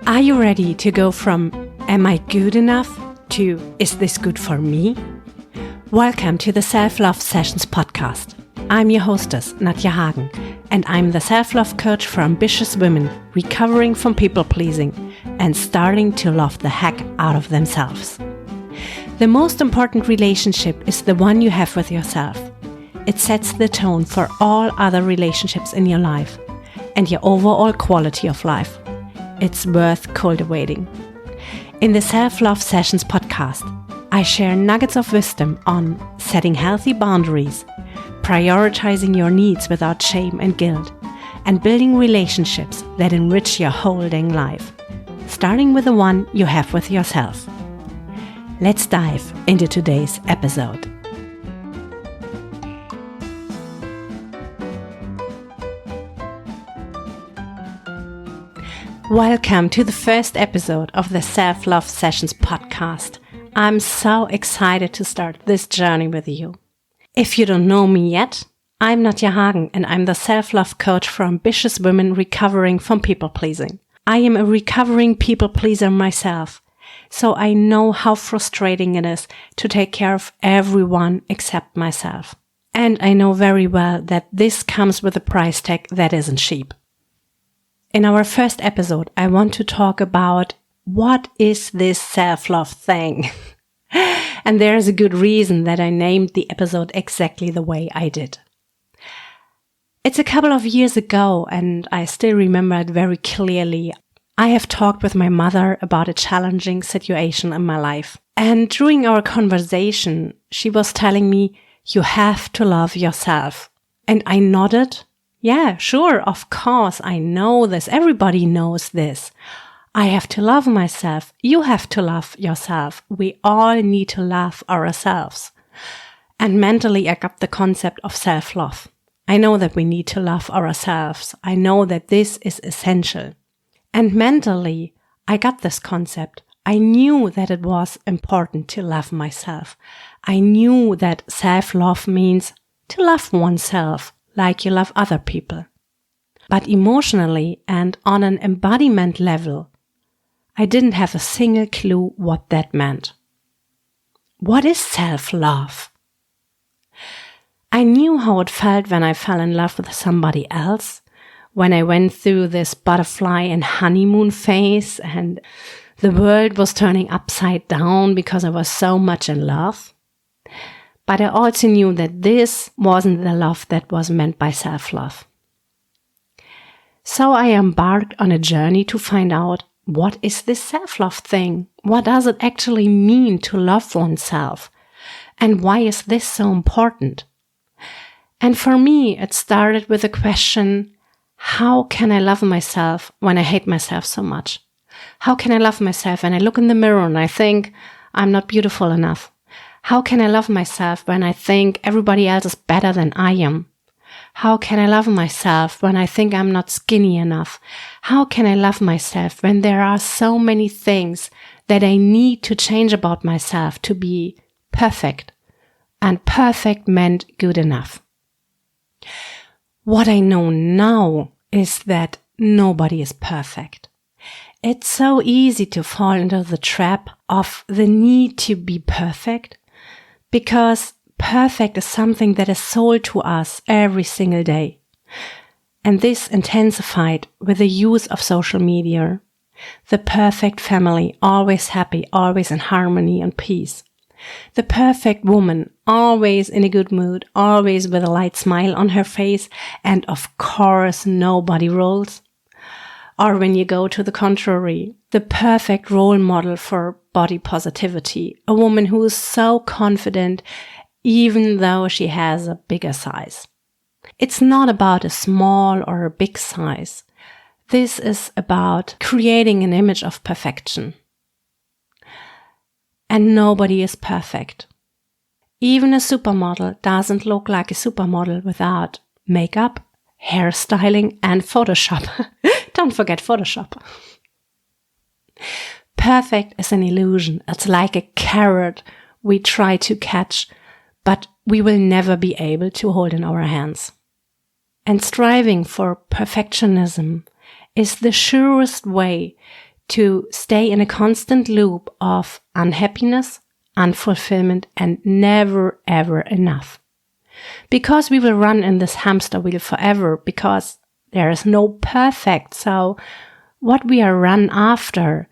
Are you ready to go from am I good enough to is this good for me? Welcome to the Self-Love Sessions podcast. I'm your hostess, Nadja Hagen, and I'm the self-love coach for ambitious women recovering from people-pleasing and starting to love the heck out of themselves. The most important relationship is the one you have with yourself. It sets the tone for all other relationships in your life and your overall quality of life. It's worth cultivating. In the Self-Love Sessions podcast, I share nuggets of wisdom on setting healthy boundaries, prioritizing your needs without shame and guilt, and building relationships that enrich your whole dang life, starting with the one you have with yourself. Let's dive into today's episode. Welcome to the first episode of the Self-Love Sessions podcast. I'm so excited to start this journey with you. If you don't know me yet, I'm Nadja Hagen and I'm the self-love coach for ambitious women recovering from people-pleasing. I am a recovering people-pleaser myself, so I know how frustrating it is to take care of everyone except myself. And I know very well that this comes with a price tag that isn't cheap. In our first episode, I want to talk about what is this self-love thing? And there's a good reason that I named the episode exactly the way I did. It's a couple of years ago and I still remember it very clearly. I have talked with my mother about a challenging situation in my life. And during our conversation, she was telling me, you have to love yourself. And I nodded. Yeah, sure, of course, I know this. Everybody knows this. I have to love myself. You have to love yourself. We all need to love ourselves. And mentally, I got the concept of self-love. I know that we need to love ourselves. I know that this is essential. And mentally, I got this concept. I knew that it was important to love myself. I knew that self-love means to love oneself like you love other people. But emotionally and on an embodiment level, I didn't have a single clue what that meant. What is self-love? I knew how it felt when I fell in love with somebody else, when I went through this butterfly and honeymoon phase and the world was turning upside down because I was so much in love. But I also knew that this wasn't the love that was meant by self-love. So I embarked on a journey to find out, what is this self-love thing? What does it actually mean to love oneself? And why is this so important? And for me, it started with the question, how can I love myself when I hate myself so much? How can I love myself when I look in the mirror and I think I'm not beautiful enough? How can I love myself when I think everybody else is better than I am? How can I love myself when I think I'm not skinny enough? How can I love myself when there are so many things that I need to change about myself to be perfect? And perfect meant good enough. What I know now is that nobody is perfect. It's so easy to fall into the trap of the need to be perfect, because perfect is something that is sold to us every single day. And this intensified with the use of social media. The perfect family, always happy, always in harmony and peace. The perfect woman, always in a good mood, always with a light smile on her face, and of course nobody rolls. Or when you go to the contrary, the perfect role model for body positivity, a woman who is so confident even though she has a bigger size. It's not about a small or a big size. This is about creating an image of perfection. And nobody is perfect. Even a supermodel doesn't look like a supermodel without makeup, hairstyling, and Photoshop. Don't forget Photoshop. Perfect is an illusion. It's like a carrot we try to catch, but we will never be able to hold in our hands. And striving for perfectionism is the surest way to stay in a constant loop of unhappiness, unfulfillment, and never ever enough. Because we will run in this hamster wheel forever, because there is no perfect. So what we are run after,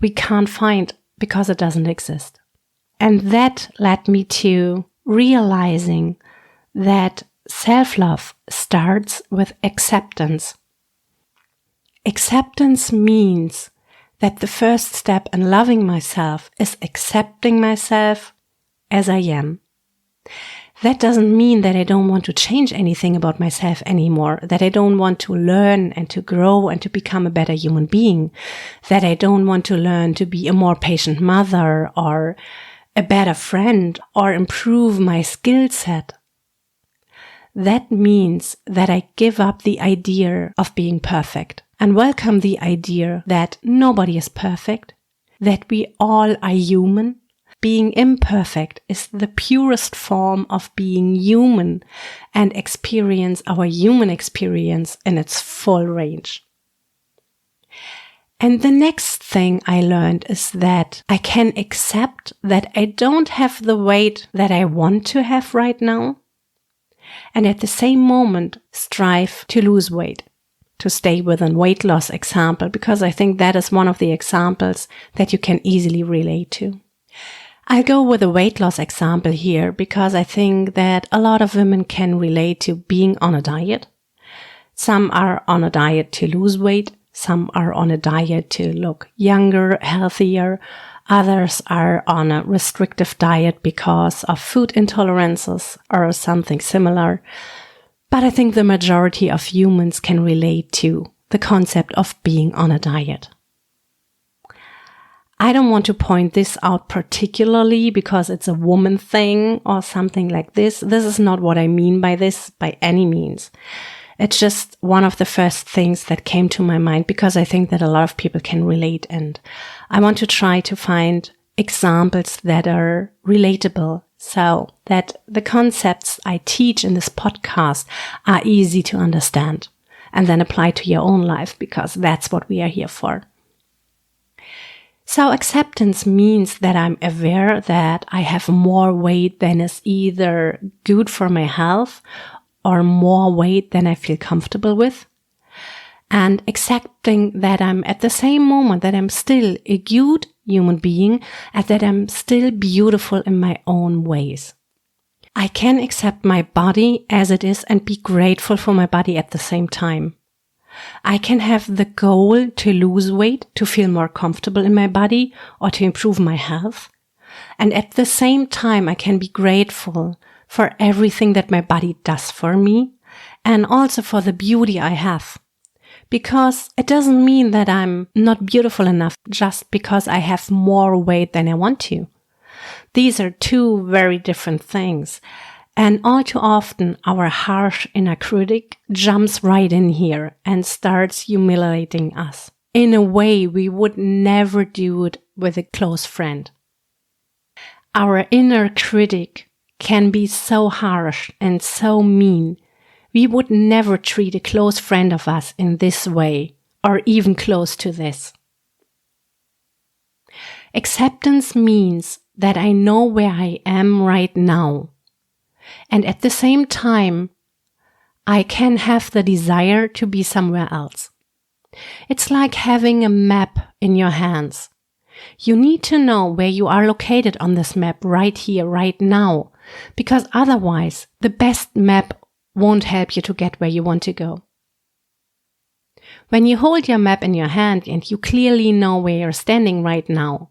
we can't find because it doesn't exist. And that led me to realizing that self-love starts with acceptance. Acceptance means that the first step in loving myself is accepting myself as I am. That doesn't mean that I don't want to change anything about myself anymore, that I don't want to learn and to grow and to become a better human being, that I don't want to learn to be a more patient mother or a better friend or improve my skill set. That means that I give up the idea of being perfect and welcome the idea that nobody is perfect, that we all are human. Being imperfect is the purest form of being human and experience our human experience in its full range. And the next thing I learned is that I can accept that I don't have the weight that I want to have right now, and at the same moment strive to lose weight, to stay within weight loss example, because I think that is one of the examples that you can easily relate to. I'll go with a weight loss example here because I think that a lot of women can relate to being on a diet. Some are on a diet to lose weight. Some are on a diet to look younger, healthier. Others are on a restrictive diet because of food intolerances or something similar. But I think the majority of humans can relate to the concept of being on a diet. I don't want to point this out particularly because it's a woman thing or something like this. This is not what I mean by this by any means. It's just one of the first things that came to my mind because I think that a lot of people can relate, and I want to try to find examples that are relatable so that the concepts I teach in this podcast are easy to understand and then apply to your own life, because that's what we are here for. So acceptance means that I'm aware that I have more weight than is either good for my health or more weight than I feel comfortable with. And accepting that I'm at the same moment that I'm still a good human being and that I'm still beautiful in my own ways. I can accept my body as it is and be grateful for my body at the same time. I can have the goal to lose weight, to feel more comfortable in my body or to improve my health. And at the same time, I can be grateful for everything that my body does for me and also for the beauty I have. Because it doesn't mean that I'm not beautiful enough just because I have more weight than I want to. These are two very different things. And all too often, our harsh inner critic jumps right in here and starts humiliating us in a way we would never do it with a close friend. Our inner critic can be so harsh and so mean. We would never treat a close friend of us in this way, or even close to this. Acceptance means that I know where I am right now. And at the same time, I can have the desire to be somewhere else. It's like having a map in your hands. You need to know where you are located on this map right here, right now, because otherwise the best map won't help you to get where you want to go. When you hold your map in your hand and you clearly know where you're standing right now,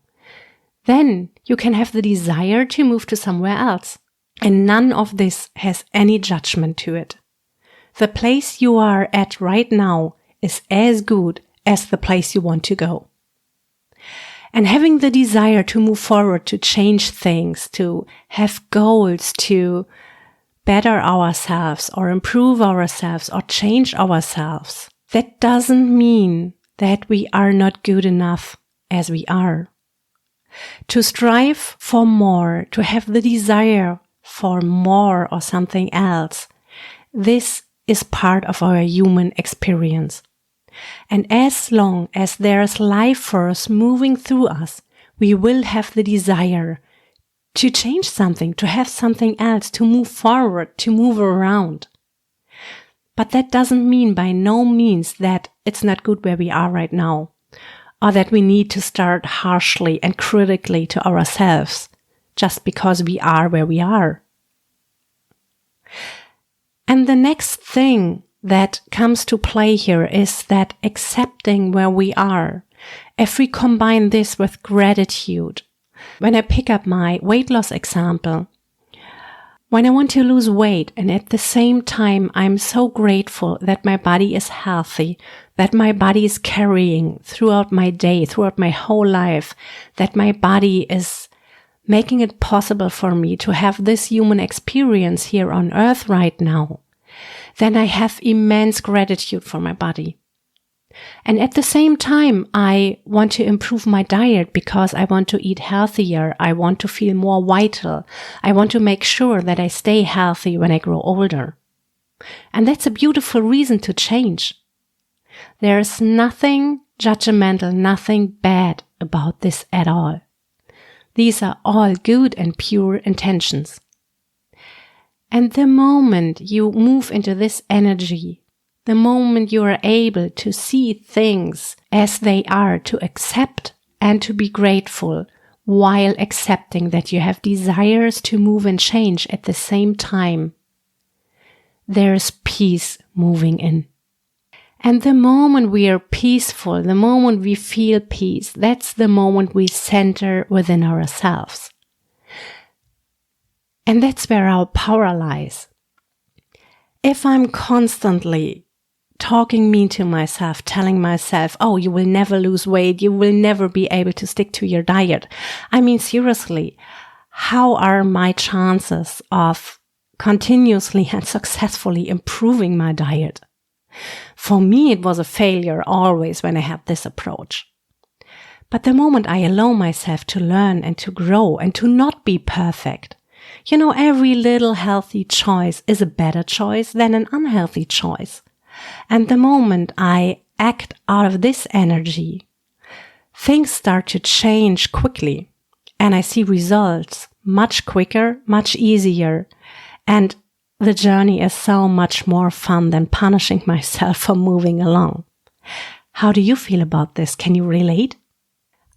then you can have the desire to move to somewhere else. And none of this has any judgment to it. The place you are at right now is as good as the place you want to go. And having the desire to move forward, to change things, to have goals, to better ourselves or improve ourselves or change ourselves, that doesn't mean that we are not good enough as we are. To strive for more, to have the desire for more or something else, this is part of our human experience. And as long as there's life force moving through us, we will have the desire to change something, to have something else, to move forward, to move around. But that doesn't mean by no means that it's not good where we are right now, or that we need to start harshly and critically to ourselves just because we are where we are. And the next thing that comes to play here is that accepting where we are. If we combine this with gratitude, when I pick up my weight loss example, when I want to lose weight and at the same time I'm so grateful that my body is healthy, that my body is carrying throughout my day, throughout my whole life, that my body is making it possible for me to have this human experience here on earth right now, then I have immense gratitude for my body. And at the same time, I want to improve my diet because I want to eat healthier. I want to feel more vital. I want to make sure that I stay healthy when I grow older. And that's a beautiful reason to change. There's nothing judgmental, nothing bad about this at all. These are all good and pure intentions. And the moment you move into this energy, the moment you are able to see things as they are, to accept and to be grateful while accepting that you have desires to move and change at the same time, there's peace moving in. And the moment we are peaceful, the moment we feel peace, that's the moment we center within ourselves. And that's where our power lies. If I'm constantly talking mean to myself, telling myself, oh, you will never lose weight, you will never be able to stick to your diet. I mean, seriously, how are my chances of continuously and successfully improving my diet? For me, it was a failure always when I had this approach. But the moment I allow myself to learn and to grow and to not be perfect, every little healthy choice is a better choice than an unhealthy choice. And the moment I act out of this energy, things start to change quickly and I see results much quicker, much easier, and the journey is so much more fun than punishing myself for moving along. How do you feel about this? Can you relate?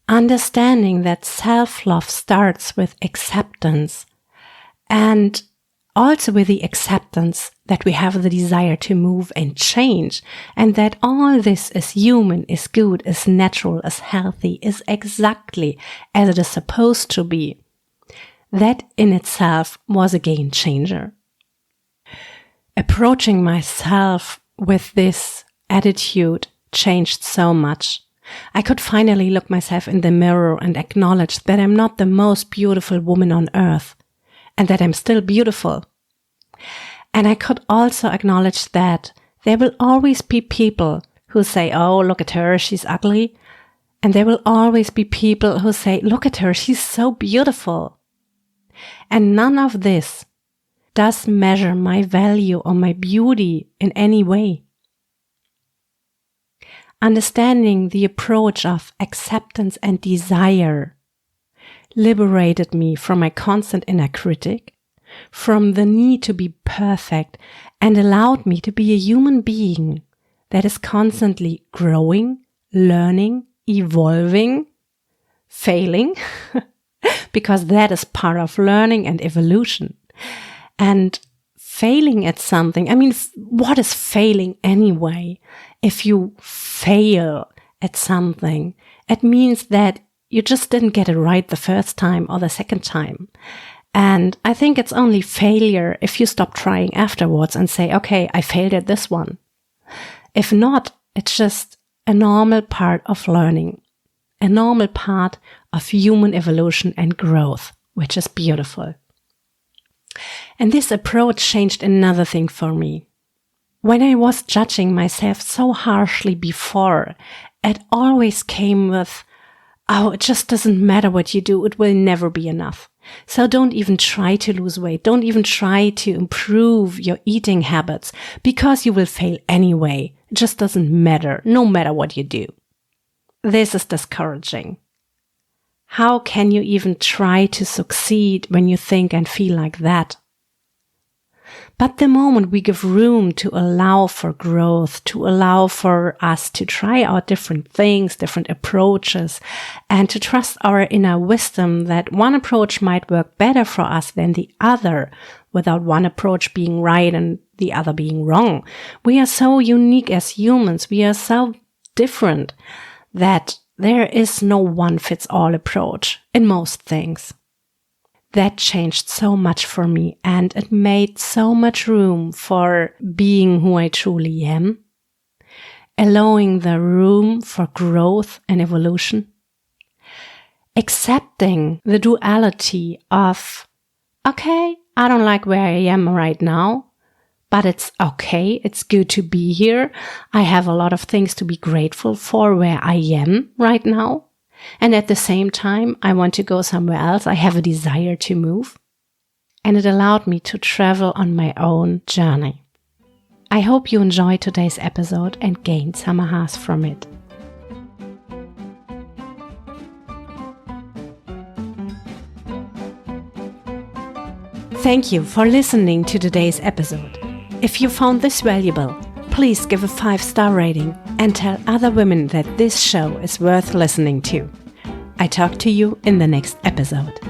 Understanding that self-love starts with acceptance and also with the acceptance that we have the desire to move and change, and that all this is human, is good, is natural, is healthy, is exactly as it is supposed to be. That in itself was a game changer. Approaching myself with this attitude changed so much. I could finally look myself in the mirror and acknowledge that I'm not the most beautiful woman on earth, and that I'm still beautiful. And I could also acknowledge that there will always be people who say, oh, look at her, she's ugly. And there will always be people who say, look at her, she's so beautiful. And none of this does measure my value or my beauty in any way. Understanding the approach of acceptance and desire liberated me from my constant inner critic, from the need to be perfect, and allowed me to be a human being that is constantly growing, learning, evolving, failing, because that is part of learning and evolution. And failing at something, what is failing anyway? If you fail at something, it means that you just didn't get it right the first time or the second time. And I think it's only failure if you stop trying afterwards and say, okay, I failed at this one. If not, it's just a normal part of learning, a normal part of human evolution and growth, which is beautiful. And this approach changed another thing for me. When I was judging myself so harshly before, it always came with, oh, it just doesn't matter what you do. It will never be enough. So don't even try to lose weight. Don't even try to improve your eating habits because you will fail anyway. It just doesn't matter, no matter what you do. This is discouraging. How can you even try to succeed when you think and feel like that? But the moment we give room to allow for growth, to allow for us to try out different things, different approaches, and to trust our inner wisdom that one approach might work better for us than the other, without one approach being right and the other being wrong. We are so unique as humans. We are so different that there is no one-fits-all approach in most things. That changed so much for me, and it made so much room for being who I truly am, allowing the room for growth and evolution, accepting the duality of, okay, I don't like where I am right now, but it's okay, it's good to be here. I have a lot of things to be grateful for where I am right now. And at the same time, I want to go somewhere else. I have a desire to move. And it allowed me to travel on my own journey. I hope you enjoyed today's episode and gained some ahas from it. Thank you for listening to today's episode. If you found this valuable, please give a 5-star rating and tell other women that this show is worth listening to. I talk to you in the next episode.